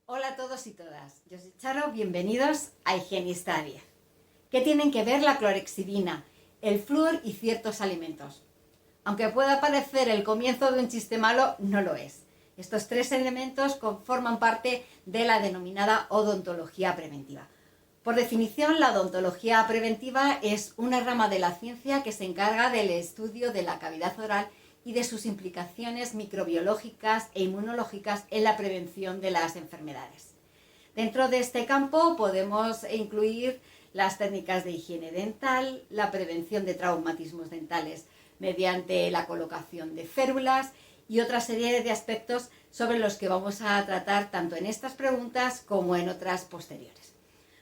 Hola a todos y todas, yo soy Charo, bienvenidos a Higienista 10. ¿Qué tienen que ver la clorhexidina, el flúor y ciertos alimentos? Aunque pueda parecer el comienzo de un chiste malo, no lo es. Estos tres elementos forman parte de la denominada odontología preventiva. Por definición, la odontología preventiva es una rama de la ciencia que se encarga del estudio de la cavidad oral y de sus implicaciones microbiológicas e inmunológicas en la prevención de las enfermedades. Dentro de este campo podemos incluir las técnicas de higiene dental, la prevención de traumatismos dentales mediante la colocación de férulas y otra serie de aspectos sobre los que vamos a tratar tanto en estas preguntas como en otras posteriores.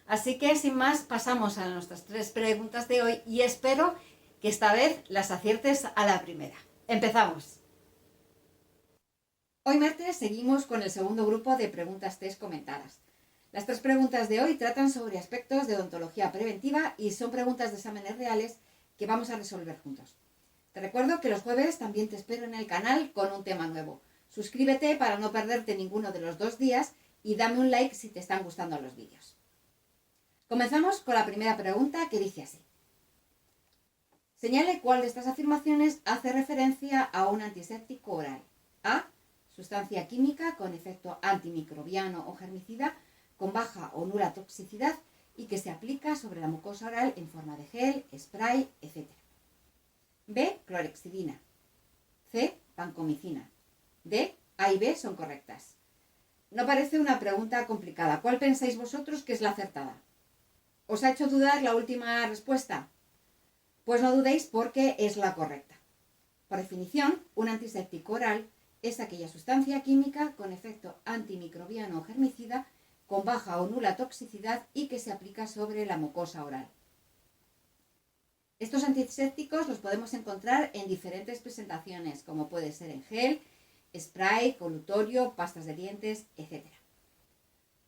Así que sin más pasamos a nuestras tres preguntas de hoy y espero que esta vez las aciertes a la primera. ¡Empezamos! Hoy martes seguimos con el segundo grupo de preguntas test comentadas. Las tres preguntas de hoy tratan sobre aspectos de odontología preventiva y son preguntas de exámenes reales que vamos a resolver juntos. Te recuerdo que los jueves también te espero en el canal con un tema nuevo. Suscríbete para no perderte ninguno de los 2 días y dame un like si te están gustando los vídeos. Comenzamos con la primera pregunta que dice así. Señale cuál de estas afirmaciones hace referencia a un antiséptico oral. A. Sustancia química con efecto antimicrobiano o germicida con baja o nula toxicidad y que se aplica sobre la mucosa oral en forma de gel, spray, etc. B. Clorhexidina. C. Vancomicina. D. A y B son correctas. No parece una pregunta complicada. ¿Cuál pensáis vosotros que es la acertada? ¿Os ha hecho dudar la última respuesta? Pues no dudéis porque es la correcta. Por definición, un antiséptico oral es aquella sustancia química con efecto antimicrobiano o germicida con baja o nula toxicidad y que se aplica sobre la mucosa oral. Estos antisépticos los podemos encontrar en diferentes presentaciones, como puede ser en gel, spray, colutorio, pastas de dientes, etc.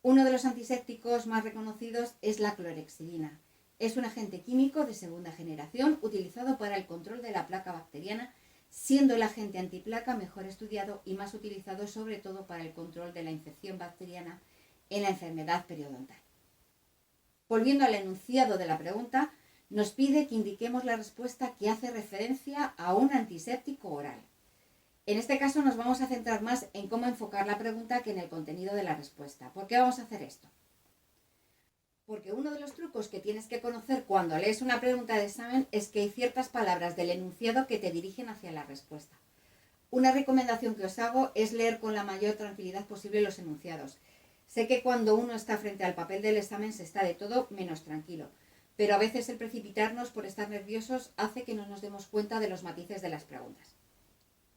Uno de los antisépticos más reconocidos es la clorhexidina. Es un agente químico de segunda generación utilizado para el control de la placa bacteriana, siendo el agente antiplaca mejor estudiado y más utilizado sobre todo para el control de la infección bacteriana en la enfermedad periodontal. Volviendo al enunciado de la pregunta, nos pide que indiquemos la respuesta que hace referencia a un antiséptico oral. En este caso nos vamos a centrar más en cómo enfocar la pregunta que en el contenido de la respuesta. ¿Por qué vamos a hacer esto? Porque uno de los trucos que tienes que conocer cuando lees una pregunta de examen es que hay ciertas palabras del enunciado que te dirigen hacia la respuesta. Una recomendación que os hago es leer con la mayor tranquilidad posible los enunciados. Sé que cuando uno está frente al papel del examen se está de todo menos tranquilo, pero a veces el precipitarnos por estar nerviosos hace que no nos demos cuenta de los matices de las preguntas.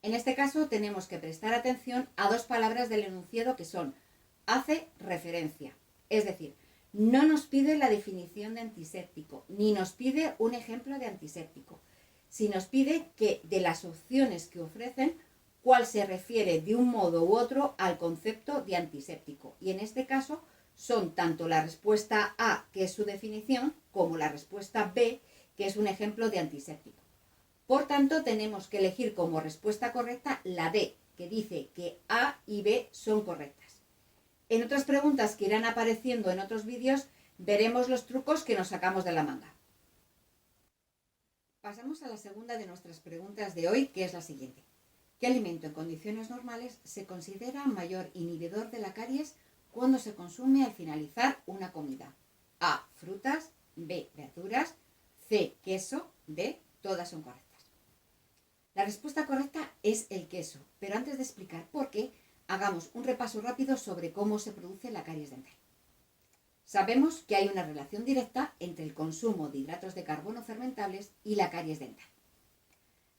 En este caso tenemos que prestar atención a dos palabras del enunciado que son hace referencia, es decir, no nos pide la definición de antiséptico, ni nos pide un ejemplo de antiséptico, sino nos pide que de las opciones que ofrecen, cuál se refiere de un modo u otro al concepto de antiséptico. Y en este caso son tanto la respuesta A, que es su definición, como la respuesta B, que es un ejemplo de antiséptico. Por tanto, tenemos que elegir como respuesta correcta la D, que dice que A y B son correctas. En otras preguntas que irán apareciendo en otros vídeos, veremos los trucos que nos sacamos de la manga. Pasamos a la segunda de nuestras preguntas de hoy, que es la siguiente. ¿Qué alimento en condiciones normales se considera mayor inhibidor de la caries cuando se consume al finalizar una comida? A. Frutas. B. Verduras. C. Queso. D. Todas son correctas. La respuesta correcta es el queso, pero antes de explicar por qué, hagamos un repaso rápido sobre cómo se produce la caries dental. Sabemos que hay una relación directa entre el consumo de hidratos de carbono fermentables y la caries dental.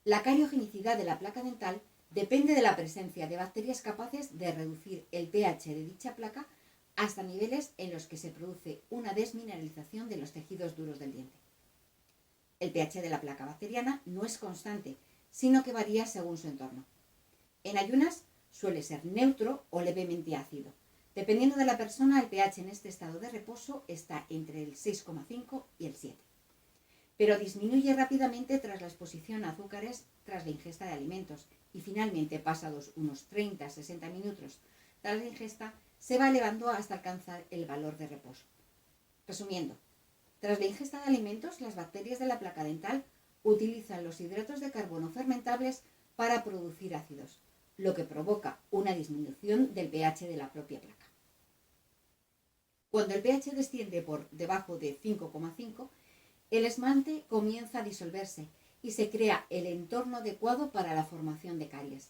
La cariogenicidad de la placa dental depende de la presencia de bacterias capaces de reducir el pH de dicha placa hasta niveles en los que se produce una desmineralización de los tejidos duros del diente. El pH de la placa bacteriana no es constante, sino que varía según su entorno. En ayunas suele ser neutro o levemente ácido. Dependiendo de la persona, el pH en este estado de reposo está entre el 6,5 y el 7. Pero disminuye rápidamente tras la exposición a azúcares tras la ingesta de alimentos y finalmente, pasados unos 30-60 minutos tras la ingesta, se va elevando hasta alcanzar el valor de reposo. Resumiendo, tras la ingesta de alimentos, las bacterias de la placa dental utilizan los hidratos de carbono fermentables para producir ácidos, lo que provoca una disminución del pH de la propia placa. Cuando el pH desciende por debajo de 5,5, el esmalte comienza a disolverse y se crea el entorno adecuado para la formación de caries.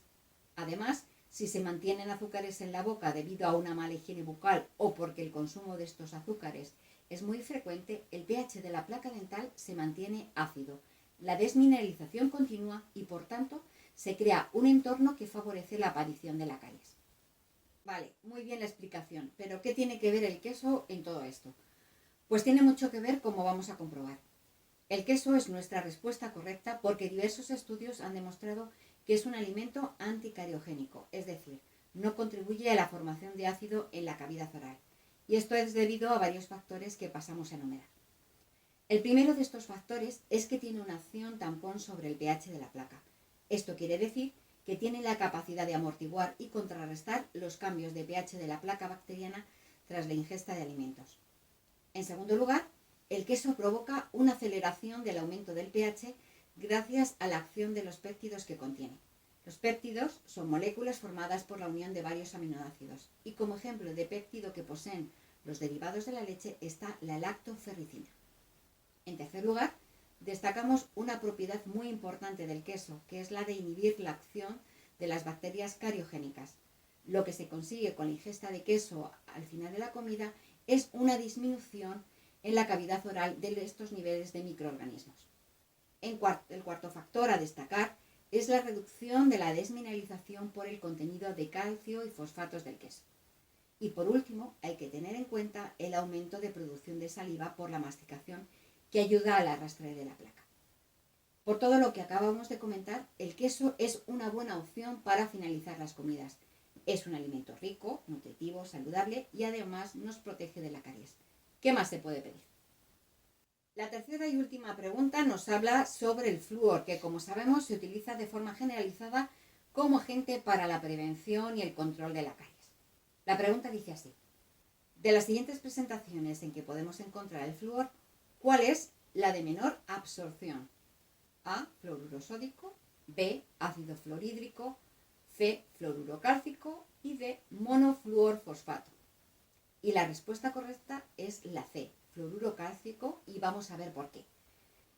Además, si se mantienen azúcares en la boca debido a una mala higiene bucal o porque el consumo de estos azúcares es muy frecuente, el pH de la placa dental se mantiene ácido, la desmineralización continúa y por tanto se crea un entorno que favorece la aparición de la caries. Vale, muy bien la explicación, pero ¿qué tiene que ver el queso en todo esto? Pues tiene mucho que ver, como vamos a comprobar. El queso es nuestra respuesta correcta porque diversos estudios han demostrado que es un alimento anticariogénico, es decir, no contribuye a la formación de ácido en la cavidad oral. Y esto es debido a varios factores que pasamos a enumerar. El primero de estos factores es que tiene una acción tampón sobre el pH de la placa. Esto quiere decir que tiene la capacidad de amortiguar y contrarrestar los cambios de pH de la placa bacteriana tras la ingesta de alimentos. En segundo lugar, el queso provoca una aceleración del aumento del pH gracias a la acción de los péptidos que contiene. Los péptidos son moléculas formadas por la unión de varios aminoácidos y como ejemplo de péptido que poseen los derivados de la leche está la lactoferricina. En tercer lugar, destacamos una propiedad muy importante del queso, que es la de inhibir la acción de las bacterias cariogénicas. Lo que se consigue con la ingesta de queso al final de la comida es una disminución en la cavidad oral de estos niveles de microorganismos. El cuarto factor a destacar es la reducción de la desmineralización por el contenido de calcio y fosfatos del queso. Y por último, hay que tener en cuenta el aumento de producción de saliva por la masticación que ayuda al arrastre de la placa. Por todo lo que acabamos de comentar, el queso es una buena opción para finalizar las comidas. Es un alimento rico, nutritivo, saludable y además nos protege de la caries. ¿Qué más se puede pedir? La tercera y última pregunta nos habla sobre el flúor, que como sabemos se utiliza de forma generalizada como agente para la prevención y el control de la caries. La pregunta dice así: de las siguientes presentaciones en que podemos encontrar el flúor, ¿cuál es la de menor absorción? A, fluoruro sódico, B, ácido fluorhídrico, C, fluoruro cálcico y D, monofluorfosfato. Y la respuesta correcta es la C, fluoruro cálcico, y vamos a ver por qué.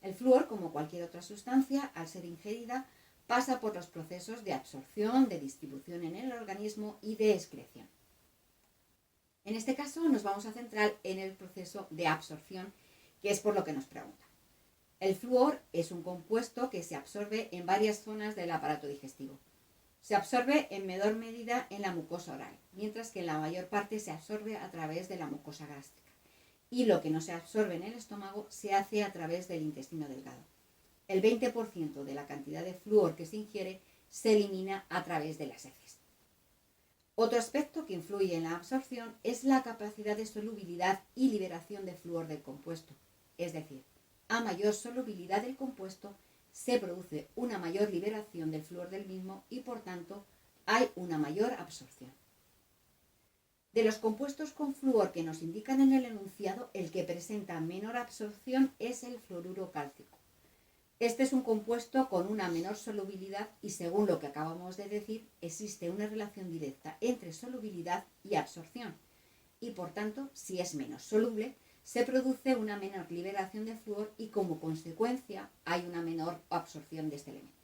El flúor, como cualquier otra sustancia, al ser ingerida, pasa por los procesos de absorción, de distribución en el organismo y de excreción. En este caso nos vamos a centrar en el proceso de absorción, que es por lo que nos pregunta. El flúor es un compuesto que se absorbe en varias zonas del aparato digestivo. Se absorbe en menor medida en la mucosa oral, mientras que en la mayor parte se absorbe a través de la mucosa gástrica. Y lo que no se absorbe en el estómago se hace a través del intestino delgado. El 20% de la cantidad de flúor que se ingiere se elimina a través de las heces. Otro aspecto que influye en la absorción es la capacidad de solubilidad y liberación de flúor del compuesto. Es decir, a mayor solubilidad del compuesto, se produce una mayor liberación del flúor del mismo y por tanto hay una mayor absorción. De los compuestos con flúor que nos indican en el enunciado, el que presenta menor absorción es el fluoruro cálcico. Este es un compuesto con una menor solubilidad y según lo que acabamos de decir, existe una relación directa entre solubilidad y absorción y por tanto, si es menos soluble, se produce una menor liberación de flúor y como consecuencia hay una menor absorción de este elemento.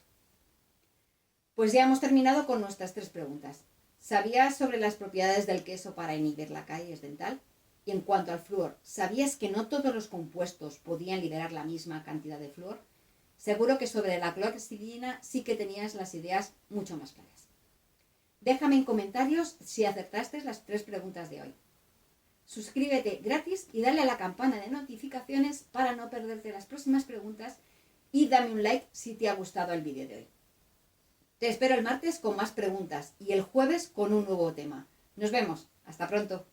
Pues ya hemos terminado con nuestras 3 preguntas. ¿Sabías sobre las propiedades del queso para inhibir la caries dental? Y en cuanto al flúor, ¿sabías que no todos los compuestos podían liberar la misma cantidad de flúor? Seguro que sobre la clorexidina sí que tenías las ideas mucho más claras. Déjame en comentarios si acertaste las 3 preguntas de hoy. Suscríbete gratis y dale a la campana de notificaciones para no perderte las próximas preguntas y dame un like si te ha gustado el vídeo de hoy. Te espero el martes con más preguntas y el jueves con un nuevo tema. Nos vemos. Hasta pronto.